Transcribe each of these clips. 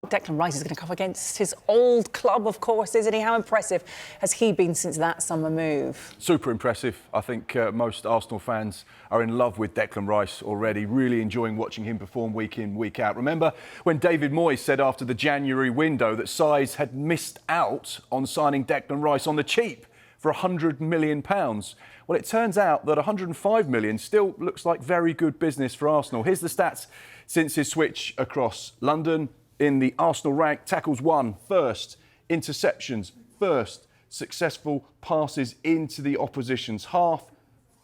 Declan Rice is going to come against his old club, of course, isn't he? How impressive has he been since that summer move? Super impressive. I think most Arsenal fans are in love with Declan Rice already, really enjoying watching him perform week in, week out. Remember when David Moyes said after the January window that Sides had missed out on signing Declan Rice on the cheap for £100 million? Well, it turns out that £105 million still looks like very good business for Arsenal. Here's the stats since his switch across London. In the Arsenal rank, tackles won first, interceptions first, successful passes into the opposition's half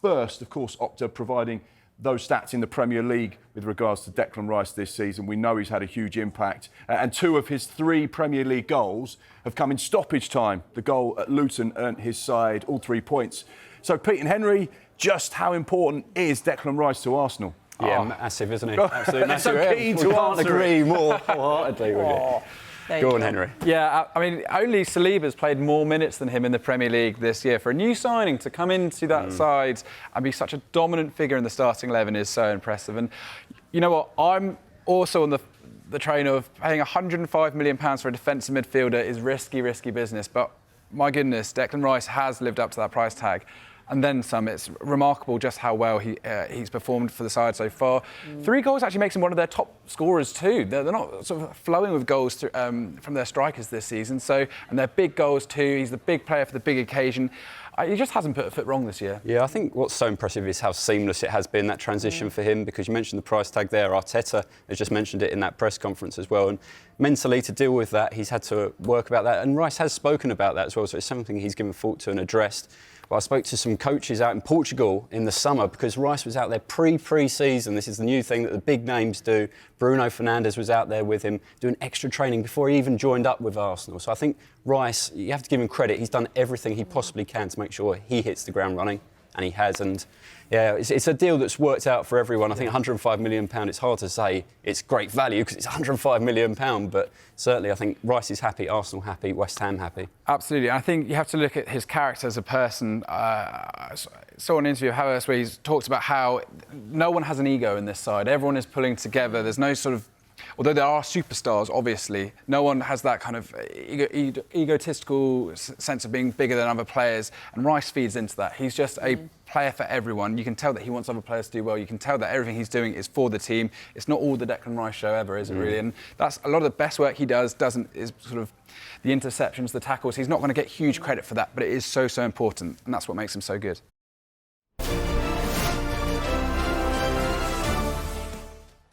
first. Of course, Opta providing those stats in the Premier League with regards to Declan Rice this season. We know he's had a huge impact. And 2 of his 3 Premier League goals have come in stoppage time. The goal at Luton earned his side all 3 points. So, Pete and Henry, just how important is Declan Rice to Arsenal? Yeah, massive, isn't he? Absolutely massive. So keen to we can't agree more it. wholeheartedly with it. Go on, Henry. Yeah, I mean, only Saliba's played more minutes than him in the Premier League this year. For a new signing to come into that side and be such a dominant figure in the starting 11 is so impressive. And you know what? I'm also on the train of paying £105 million for a defensive midfielder is risky business. But my goodness, Declan Rice has lived up to that price tag. And then some. It's remarkable just how well he's performed for the side so far. 3 goals actually makes him one of their top scorers too. They're not sort of flowing with goals from their strikers this season. So, and they're big goals too. He's the big player for the big occasion. He just hasn't put a foot wrong this year. Yeah, I think what's so impressive is how seamless it has been, that transition for him, because you mentioned the price tag there. Arteta has just mentioned it in that press conference as well. And mentally, to deal with that, he's had to work about that. And Rice has spoken about that as well, so it's something he's given thought to and addressed. But I spoke to some coaches out in Portugal in the summer because Rice was out there pre-season. This is the new thing that the big names do. Bruno Fernandes was out there with him doing extra training before he even joined up with Arsenal. So I think Rice, you have to give him credit. He's done everything he possibly can to make sure he hits the ground running, and he has. And yeah, it's a deal that's worked out for everyone. I think £105 million, it's hard to say it's great value because it's £105 million, but certainly I think Rice is happy, Arsenal happy, West Ham happy. Absolutely. I think you have to look at his character as a person. I saw an interview of Harris where he's talked about how no one has an ego in this side. Everyone is pulling together. There's no sort of... Although there are superstars, obviously, no one has that kind of egotistical sense of being bigger than other players, and Rice feeds into that. He's just a player for everyone. You can tell that he wants other players to do well. You can tell that everything he's doing is for the team. It's not all the Declan Rice show ever, is it really? And that's a lot of the best work he does is sort of the interceptions, the tackles. He's not going to get huge credit for that, but it is so important, and that's what makes him so good.